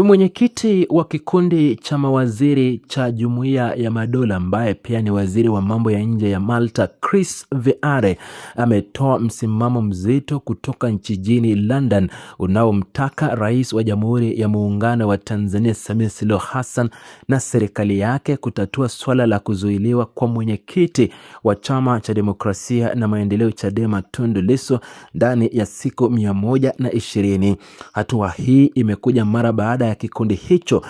Mwenyekiti wa kikundi cha mawaziri cha Jumuiya ya Madola ambaye pia ni waziri wa mambo ya nje ya Malta, Chris Veare, ametoa msimamo mzito kutoka jijini London unaomtaka Rais wa Jamhuri ya Muungano wa Tanzania Samia Suluhu Hassan na serikali yake kutatua swala la kuzuiliwa kwa mwenyekiti wa Chama cha Demokrasia na Maendeleo Chadema Tundu Lissu ndani ya siku 120. Hatua hii imekuja mara baada ya kikundi hicho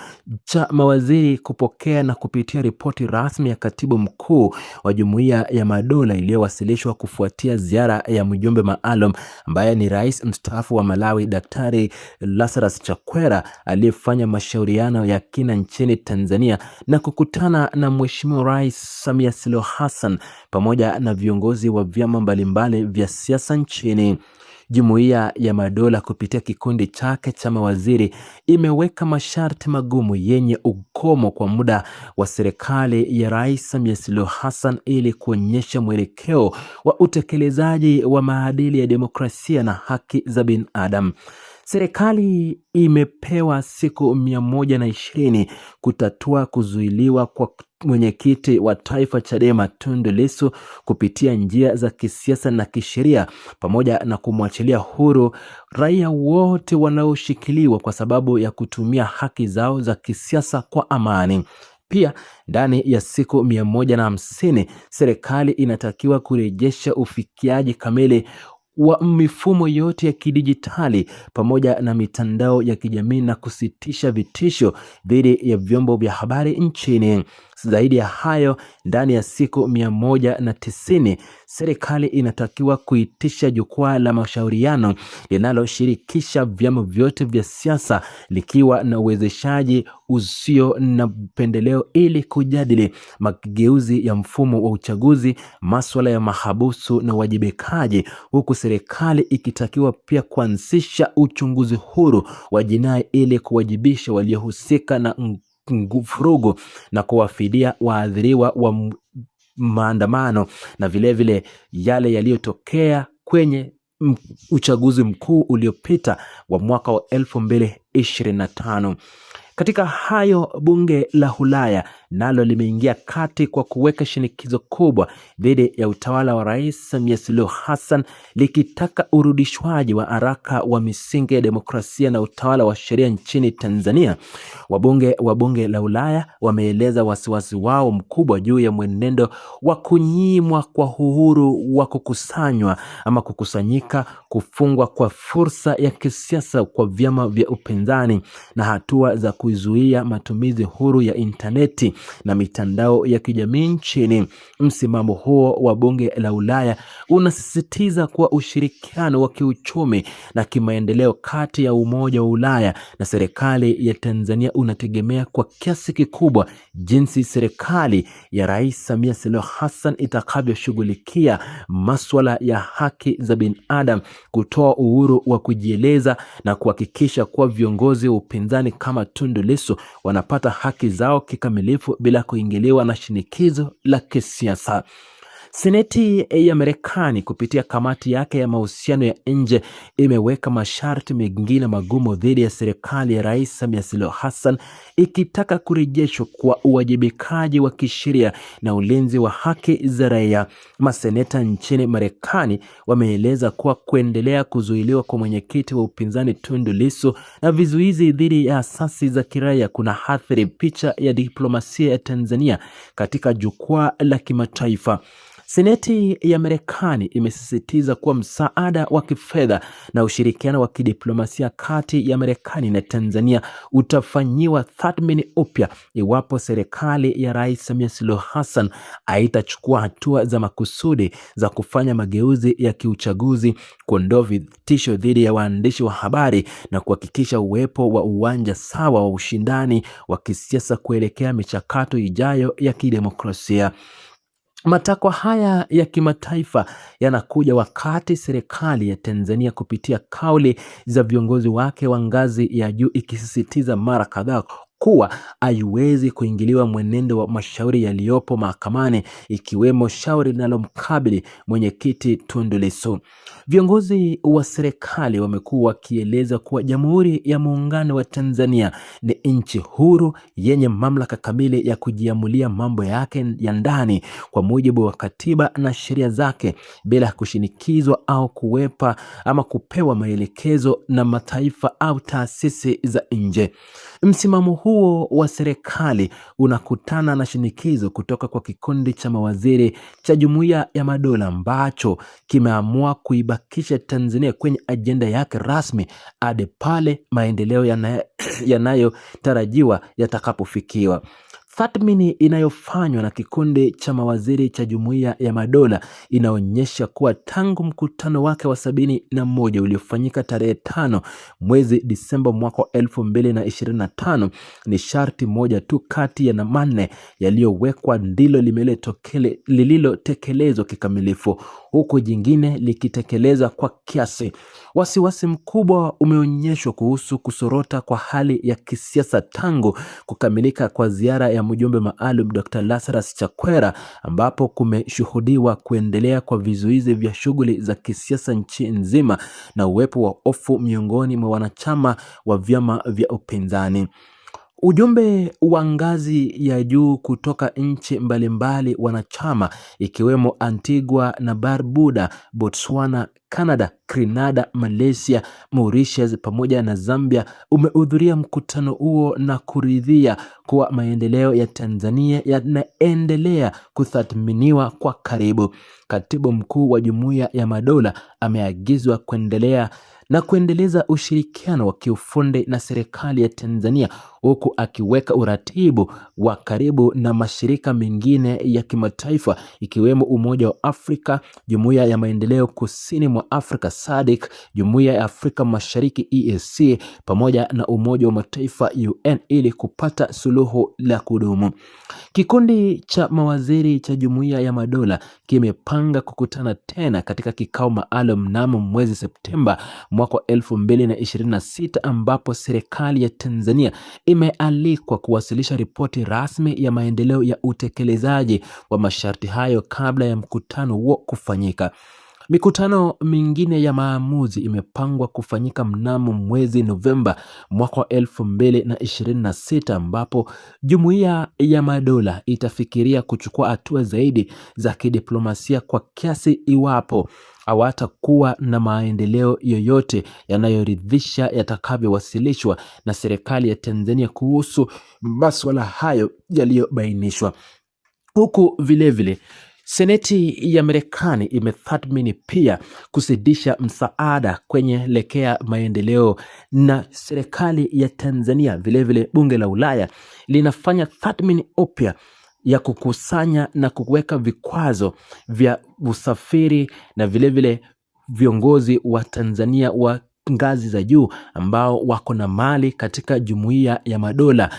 cha mawaziri kupokea na kupitia ripoti rasmi ya katibu mkuu wa Jumuiya ya Madola iliyowasilishwa kufuatia ziara ya mjumbe maalum ambaye ni rais mstaafu wa Malawi Daktari Lazarus Chakwera aliyefanya mashauriano ya kina nchini Tanzania na kukutana na Mheshimiwa Rais Samia Suluhu Hassan pamoja na viongozi wa vyama mbalimbali vya siasa nchini. Jumuiya ya Madola kupitia kikundi chake cha mawaziri imeweka masharti magumu yenye ukomo kwa muda wa serikali ya Rais Samia Suluhu Hassan ili kuonyesha mwelekeo wa utekelezaji wa maadili ya demokrasia na haki za binadamu. Serikali imepewa siku 120 kutatua kuzuiliwa kwa mwenyekiti wa taifa Chadema Tundu Lissu kupitia njia za kisiasa na kisheria pamoja na kumwachilia huru raia wote wanaoshikiliwa kwa sababu ya kutumia haki zao za kisiasa kwa amani. Pia ndani ya siku 150 serikali inatakiwa kurejesha ufikiaji kamili wa mifumo yote ya kidijitali pamoja na mitandao ya kijamii na kusitisha vitisho dhidi ya vyombo vya habari nchini. Zaidi ya hayo, ndani ya siku 190 serikali inatakiwa kuitisha jukwaa la mashauriano linaloshirikisha vyama vyote vya siasa likiwa na uwezeshaji usio na pendeleo ili kujadili mageuzi ya mfumo wa uchaguzi, masuala ya mahabusu na wajibikaji, huku serikali ikitakiwa pia kuanzisha uchunguzi huru wa jinai ili kuwajibisha waliohusika na vurugu na kuwafidia waathiriwa wa maandamano na vilevile yale yaliyotokea kwenye uchaguzi mkuu uliopita wa mwaka wa 2025. Katika hayo, bunge la Ulaya nalo limeingia kati kwa kuweka shinikizo kubwa dhidi ya utawala wa Rais Samia Suluhu Hassan likitaka urudishwaji wa haraka wa misingi ya demokrasia na utawala wa sheria nchini Tanzania. Wabunge wa bunge la Ulaya wameeleza wasiwasi wao mkubwa juu ya mwenendo wa kunyimwa kwa uhuru wa kukusanywa ama kukusanyika, kufungwa kwa fursa ya kisiasa kwa vyama vya upinzani na hatua za kuzuia matumizi huru ya interneti na mitandao ya kijamii nchini. Msimamo huo wa bunge la Ulaya unasisitiza kuwa ushirikiano wa kiuchumi na kimaendeleo kati ya Umoja wa Ulaya na serikali ya Tanzania unategemea kwa kiasi kikubwa jinsi serikali ya Rais Samia Suluhu Hassan itakavyoshughulikia masuala ya haki za binadamu, kutoa uhuru wa kujieleza na kuhakikisha kuwa viongozi wa upinzani kama Tundu Lissu wanapata haki zao kikamilifu bila kuingiliwa na shinikizo la kisiasa. Seneti ya Marekani kupitia kamati yake ya mahusiano ya nje imeweka masharti mengine magumu dhidi ya serikali ya Rais Samia Suluhu Hassan ikitaka kurejeshwa kwa uwajibikaji wa kisheria na ulinzi wa haki za raia. Maseneta nchini Marekani wameeleza kuwa kuendelea kuzuiliwa kwa mwenyekiti wa upinzani Tundu Lissu na vizuizi dhidi ya asasi za kiraia kuna athiri picha ya diplomasia ya Tanzania katika jukwaa la kimataifa. Seneti ya Marekani imesisitiza kuwa msaada wa kifedha na ushirikiano wa kidiplomasia kati ya Marekani na Tanzania utafanyiwa tathmini upya iwapo serikali ya Rais Samia Suluhu Hassan haitachukua hatua za makusudi za kufanya mageuzi ya kiuchaguzi, kuondoa vitisho dhidi ya waandishi wa habari na kuhakikisha uwepo wa uwanja sawa wa ushindani wa kisiasa kuelekea michakato ijayo ya kidemokrasia. Matakwa haya ya kimataifa yanakuja wakati serikali ya Tanzania kupitia kauli za viongozi wake wa ngazi ya juu ikisisitiza mara kadhaa kuwa haiwezi kuingiliwa mwenendo wa mashauri yaliyopo mahakamani, ikiwemo shauri linalomkabili mwenyekiti Tundu Lissu. Viongozi wa serikali wamekuwa wakieleza kuwa Jamhuri ya Muungano wa Tanzania ni nchi huru yenye mamlaka kamili ya kujiamulia mambo yake ya ndani kwa mujibu wa katiba na sheria zake bila kushinikizwa au kupewa maelekezo na mataifa au taasisi za nje. Msimamo huo wa serikali unakutana na shinikizo kutoka kwa kikundi cha mawaziri cha Jumuiya ya Madola ambacho kimeamua kuibakisha Tanzania kwenye ajenda yake rasmi hadi pale maendeleo yanayotarajiwa yatakapofikiwa. Tathmini inayofanywa na kikundi cha mawaziri cha Jumuiya ya Madola inaonyesha kuwa tangu mkutano wake wa 71 uliofanyika tarehe 5 mwezi Disemba mwaka 2025, ni sharti moja tu kati ya manne yaliyowekwa ndilo lililotekelezwa kikamilifu, huku jingine likitekelezwa kwa kiasi. Wasiwasi mkubwa umeonyeshwa kuhusu kusorota kwa hali ya kisiasa tangu kukamilika kwa ziara ya mjumbe maalum Dr. Lazarus Chakwera, ambapo kumeshuhudiwa kuendelea kwa vizuizi vya shughuli za kisiasa nchi nzima na uwepo wa hofu miongoni mwa wanachama wa vyama vya upinzani. Ujumbe wa ngazi ya juu kutoka nchi mbalimbali wanachama ikiwemo Antigua na Barbuda, Botswana, Canada, Grenada, Malaysia, Mauritius pamoja na Zambia umehudhuria mkutano huo na kuridhia kuwa maendeleo ya Tanzania yanaendelea kutathminiwa kwa karibu. Katibu mkuu wa Jumuiya ya Madola ameagizwa kuendeleza ushirikiano wa kiufundi na serikali ya Tanzania, huku akiweka uratibu wa karibu na mashirika mengine ya kimataifa ikiwemo Umoja wa Afrika, Jumuiya ya Maendeleo Kusini mwa Afrika SADC, Jumuiya ya Afrika Mashariki EAC pamoja na Umoja wa Mataifa UN ili kupata suluhu la kudumu. Kikundi cha mawaziri cha Jumuiya ya Madola kimepanga kukutana tena katika kikao maalum mnamo mwezi Septemba mwaka 2026, ambapo serikali ya Tanzania imealikwa kuwasilisha ripoti rasmi ya maendeleo ya utekelezaji wa masharti hayo kabla ya mkutano huo kufanyika. Mikutano mingine ya maamuzi imepangwa kufanyika mnamo mwezi Novemba mwaka 2026, ambapo Jumuiya ya Madola itafikiria kuchukua hatua zaidi za kidiplomasia kwa kiasi iwapo hawatakuwa na maendeleo yoyote yanayoridhisha yatakavyowasilishwa na serikali ya Tanzania kuhusu masuala hayo yaliyobainishwa. Huku vilevile Seneti ya Marekani imetathmini pia kusidisha msaada lekea maendeleo, na serikali ya Tanzania vilevile bunge la Ulaya linafanya tathmini upya ya kukusanya na kuweka vikwazo vya usafiri na vilevile viongozi wa Tanzania wa ngazi za juu ambao wako na mali katika Jumuiya ya Madola,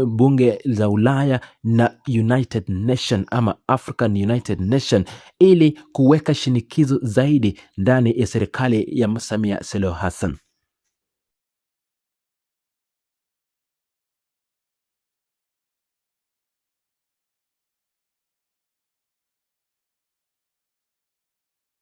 bunge za Ulaya na United Nation ama African United Nation, ili kuweka shinikizo zaidi ndani ya serikali ya Samia Suluhu Hassan.